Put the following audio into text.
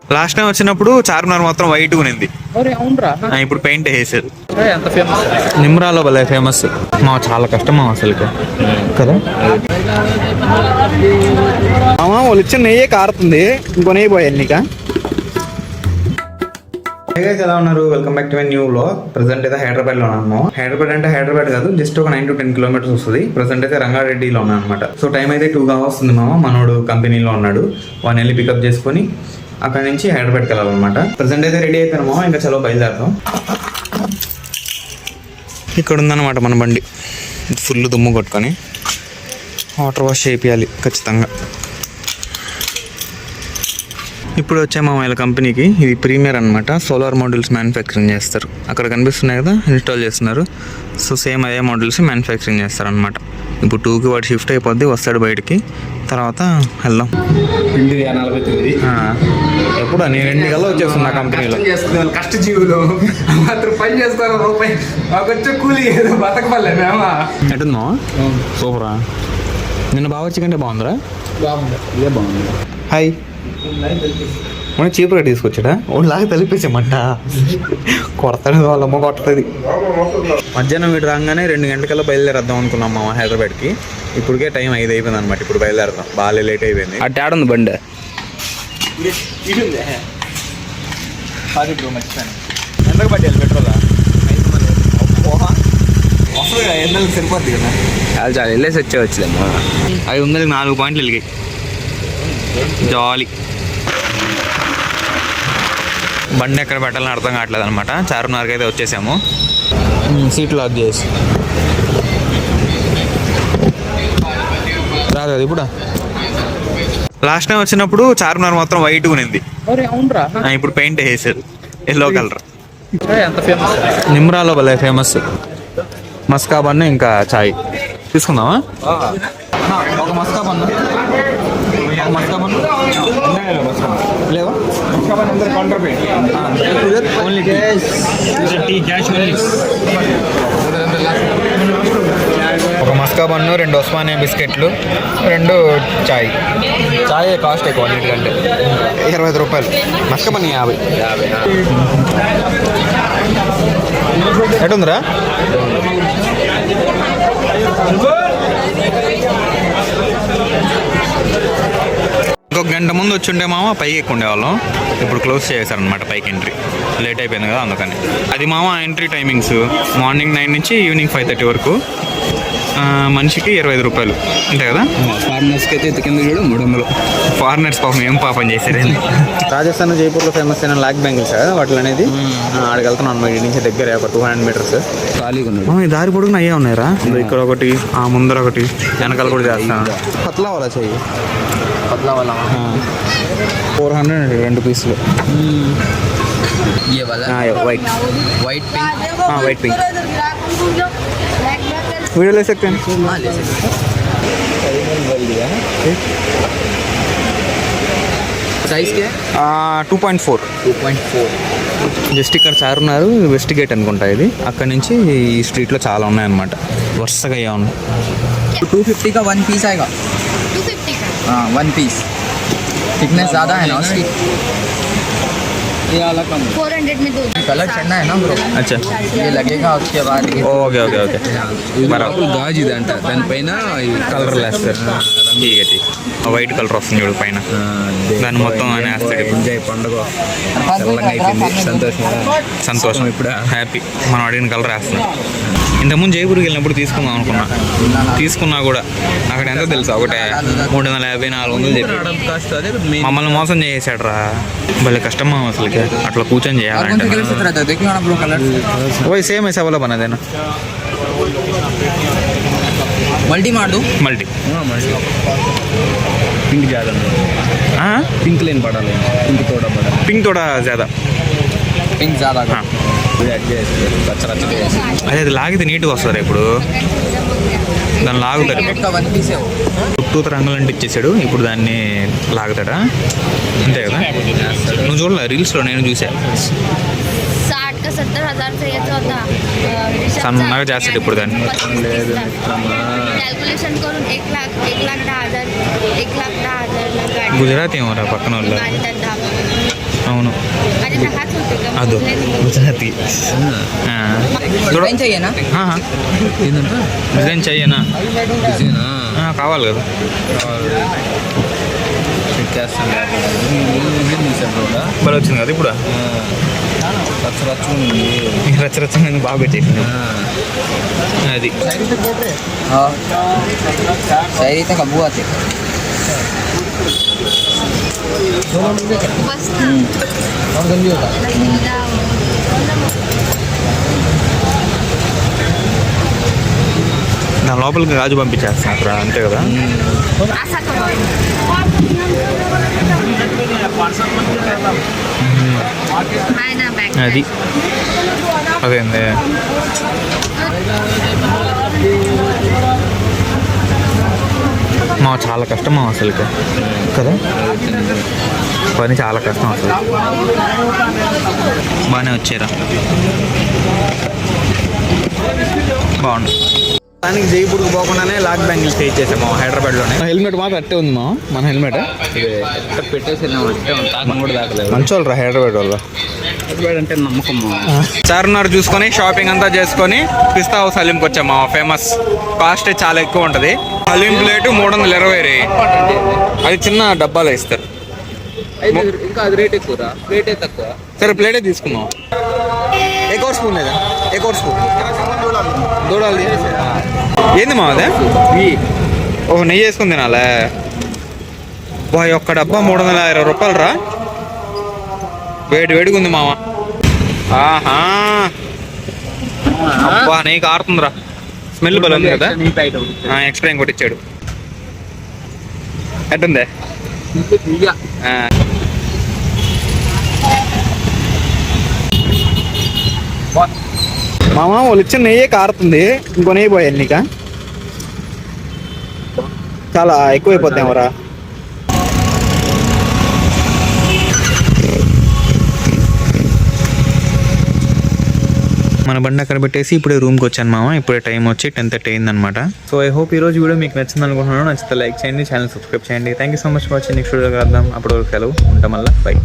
Last time వచ్చినప్పుడు చార్మినార్ మాత్రం white ఉన్నింది, ఇప్పుడు పెయింట్ వేసారు. నిమ్రాలో భలే ఫేమస్ మా, చాలా కష్టం మా అసలు కదా. వాళ్ళు ఇచ్చిన నెయ్యే కారుతుంది, ఇంకో నెయ్యి పోయాలి నీకా. ఎలా ఉన్నారు? Welcome back to my new vlog. Present అయితే హైదరాబాద్ లో ఉన్నాము. హైదరాబాద్ అంటే హైదరాబాద్ కాదు, జస్ట్ ఒక 9 to 10 కిలోమీటర్స్ వస్తుంది. ప్రెసెంట్ అయితే రంగారెడ్డిలో ఉన్నాను అనమాట. సో టైం అయితే 2 వస్తుంది. మనోడు కంపెనీలో ఉన్నాడు, వాడిని వెళ్ళి పికప్ చేసుకుని అక్కడ నుంచి హైదరాబాద్కి వెళ్ళాలన్నమాట. ప్రెసెంట్ అయితే రెడీ అయిపోయాము, ఇంకా చలో బయలుదేరుతాం. ఇక్కడ ఉందన్నమాట మన బండి, ఫుల్ దుమ్ము కొట్టుకొని వాటర్ వాష్ చేయాలి ఖచ్చితంగా. ఇప్పుడు వచ్చాము వీళ్ళ కంపెనీకి. ఇది ప్రీమియర్ అనమాట, సోలార్ మోడల్స్ మ్యానుఫ్యాక్చరింగ్ చేస్తారు. అక్కడ కనిపిస్తున్నాయి కదా, ఇన్స్టాల్ చేస్తున్నారు. సో సేమ్ అదే మోడల్స్ మ్యానుఫ్యాక్చరింగ్ చేస్తారు అనమాట. ఇప్పుడు 2కి వాడు షిఫ్ట్ అయిపోద్ది, వస్తాడు బయటికి, తర్వాత వెళ్దాం. ఎప్పుడు నేను 2 కల్లా వచ్చేస్తున్నా కంపెనీలో. కష్టజీవులు మాత్రం పని చేస్తారు, రూపాయి వచ్చే కూలి బతకపల్లే మేమా. ఎటుందా సూపరా? నిన్న బాగా వచ్చి కంటే బాగుందిరా. బాగుంది. హాయ్, మనం చీప్గా తీసుకొచ్చాడా? లాగా తెలిపేసామంట, కొడతాడు వాళ్ళమ్మ కొడుతుంది. మధ్యాహ్నం వీడు రాగానే 2 గంటలకల్లా బయలుదేరేద్దాం అనుకున్నాం మా హైదరాబాద్కి. ఇప్పటికే టైం 5 అయిపోయింది అనమాట. ఇప్పుడు బయలుదేరదాం, బాగా లేట్ అయిపోయింది. ఆ తేడా ఉంది బండి. ఎంతకు పట్టాలి పెట్రోల్? వస్తుంది కదా, ఎంతకు సరిపోద్ది కదా. చాలా చాలా వెళ్ళేసి వచ్చేవచ్చులేమ్మా. 500కి 4 పాయింట్లు వెలిగాయి, జాలీ. బండి ఎక్కడ పెట్టాలని అర్థం కావట్లేదు అనమాట. చార్మినార్కి అయితే వచ్చేసాము. సీట్ లాక్ చేసి రాదు అది. ఇప్పుడు లాస్ట్ టైం వచ్చినప్పుడు చార్మినార్ మాత్రం వైట్ ఉన్నింది, ఇప్పుడు పెయింట్ వేసారు ఎల్లో కలర్. నిమ్రాలో భలే ఫేమస్ మస్కా బన్, ఇంకా చాయ్ తీసుకుందామా? ఒక మస్కా బన్, మస్కా బన్ లేవా? ఒక మస్కా బన్ను, 2 ఉస్మానియా బిస్కెట్లు, 2 చాయ్. చాయ్ కాస్ట్ ఎక్కువ అన్నిటికంటే, 25 రూపాయలు. మస్కా బన్ 50. ఎటుందిరా? ఇంకొక గంట ముందు వచ్చి ఉంటే మామ పైకి ఎక్కువ ఉండేవాళ్ళం. ఇప్పుడు క్లోజ్ చేశారనమాట పైకి ఎంట్రీ. లేట్ అయిపోయింది కదా అందుకని. అది మామ ఎంట్రీ టైమింగ్స్ మార్నింగ్ 9 నుంచి ఈవినింగ్ 5:30 వరకు. మనిషికి 25 రూపాయలు అంతే కదా. ఫారినర్స్కి అయితే కింద చూడు 300. ఫారినర్స్ పాపం ఏం పాపం చేశారు. రాజస్థాన్ జైపూర్లో ఫేమస్ అయిన లాక్ బ్యాంగిల్స్ కదా వాటి అనేది. ఆడికి వెళ్తున్నాను మా ఇంటి నుంచి దగ్గర, ఒక 200 మీటర్స్. ఖాళీగా ఉన్నాడు. ఈ దారి పొడుగున అయ్యే ఉన్నాయిరా, ఇక్కడ ఒకటి, ఆ ముందర ఒకటి, వెనకాల కూడా చేస్తాను. పత్లా వాళ్ళ చెయ్యి, పత్లా వాళ్ళ 400 2 పీసులు. White white pink. White pink video ले सकते हैं? हाँ ले सकते हैं। साइज क्या है? 2.4. 2.4. జస్ట్ ఇక్కడ చార్మినార్ వెస్ట్ గేట్ అనుకుంటా ఇది. అక్కడ నుంచి ఈ స్ట్రీట్లో చాలా ఉన్నాయన్నమాట, వరుసగా అయ్యా ఉన్నాయి. 250 का 1 पीस आएगा. 250 का? हाँ 1 पीस. थिकनेस ज़्यादा है ना उसकी. ये अलग कम 400 में 2. कलर चढ़ना है ना ब्रो. अच्छा, ये लगेगा उसके बाद. ఓకే ఓకే ఓకే బరాబర్. గాజు ఇదంట, దానిపైన కలర్ వేస్తారు. వైట్ కలర్ వస్తుంది చూడు పైన, దాన్ని మొత్తం ఆయన వేస్తాడు. ఎంజాయ్ పండుగ చల్లగా అయిపోయింది. సంతోషం ఇప్పుడు హ్యాపీ. మనం అడిగిన కలర్ వేస్తున్నాం. ఇంతకుముందు జైపూర్కి వెళ్ళినప్పుడు తీసుకుందాం అనుకున్నా, తీసుకున్నా కూడా అక్కడ ఎంత తెలుసా, ఒకటే 350 400 చెప్పి మమ్మల్ని మోసం చేసాడు రా. భలే కష్టం అసలుకి అట్లా కూర్చొని చేయాలంటే. वही सेम ऐसा वाला बना देना. मल्टी मार दो. मल्टी पिंक ज़्यादा. हाँ पिंक लेन पड़ा ले. पिंक थोड़ा बड़ा. पिंक थोड़ा ज़्यादा. पिंक ज़्यादा. हाँ అదే అది లాగితే నీట్గా వస్తుంది. ఇప్పుడు దాన్ని లాగుతాడు. చుట్టూ రంగులు అంటే ఇచ్చేసాడు, ఇప్పుడు దాన్ని లాగుతాడా అంతే కదా. నువ్వు చూడలే రీల్స్లో, నేను చూసా. 60 उसका 70,000 चाहिए होता సన్నగా చేస్తాడు ఇప్పుడు దాన్ని. कॅल्क्युलेशन करून 1,10,000 1,10,000 गाडी గుజరాతీ ఏమోరా పక్కన వాళ్ళు. गाडी त्यात 10 అవును आणि 10च होते का అదో గుజరాతీ. డిజైన్ చెయ్యనా డిజైన్ చెయ్యనా కావాలి కదా. బలి వచ్చింది కదా ఇప్పుడు. రచ్చరచ్చగా బాగా పెట్టేసింది అది. शायरी तक अबू आते నా లోపలికి గాజు పంపించేస్తున్నారు అంతే కదా. असा करा हाय ना बॅग అది అదేంది మా చాలా కష్టం మా అసలుకి కదా. పని చాలా కష్టం అసలు. బాగానే వచ్చారా బాగుంది. దానికి జైపూర్కి పోకుండానే లాక్ బ్యాంగిల్ స్టే చేసాము హైదరాబాద్లోనే. హెల్మెట్ మాత్రం అట్టే ఉంది మా మన హెల్మెట్ పెట్టేసి కూడా దాకలేదు మంచోళ్ళరా హైదరాబాద్ వాళ్ళు. అంటే నమ్మకం చార్మినార్ చూసుకొని షాపింగ్ అంతా చేసుకొని పిస్తా హౌస్ హలీంకి వచ్చాము. ఫేమస్. కాస్ట్ చాలా ఎక్కువ ఉంటుంది. హలీం ప్లేటు 320. అది చిన్న డబ్బాలో ఇస్తారు. ఇంకా అది రేట్ ఎక్కువ రేటే తక్కువ. సరే ప్లేటే తీసుకుందాం. एक और स्पून లేదా एक और स्पून दो डाल दिया. ఏంది మా అదే ఓహో నెయ్యి వేసుకుని తినాలే. ఒక్క డబ్బా 320 రూపాయలు రా. వేడిగా ఉంది మామ. ఆహా అబ్బా నెయ్యి కారుతుందిరా. స్మెల్ బలం ఉంది కదా. ఎక్స్ట్రా ఇంకోటి ఇచ్చాడు. ఎట్టుందే మామ వాళ్ళు ఇచ్చిన నెయ్యే కారుతుంది. ఇంకో నెయ్యి పోయాలి నీక చాలా ఎక్కువైపోతామరా. మన బండి అక్కడ పెట్టేసి ఇప్పుడే రూమ్కి వచ్చాను మామ. ఇప్పుడే టైం వచ్చి 10:30 అయిందనమాట. సో ఐ హోప్ ఈ రోజు వీడియో మీకు నచ్చింది అనుకుంటున్నాను. నచ్చితే లైక్ చేయండి, ఛానల్ సబ్స్క్రైబ్ చేయండి. Thank you so much for watching. Next video కలుద్దాం. అప్పటి వరకు సెలవు. ఉంటాం మళ్ళీ. బై.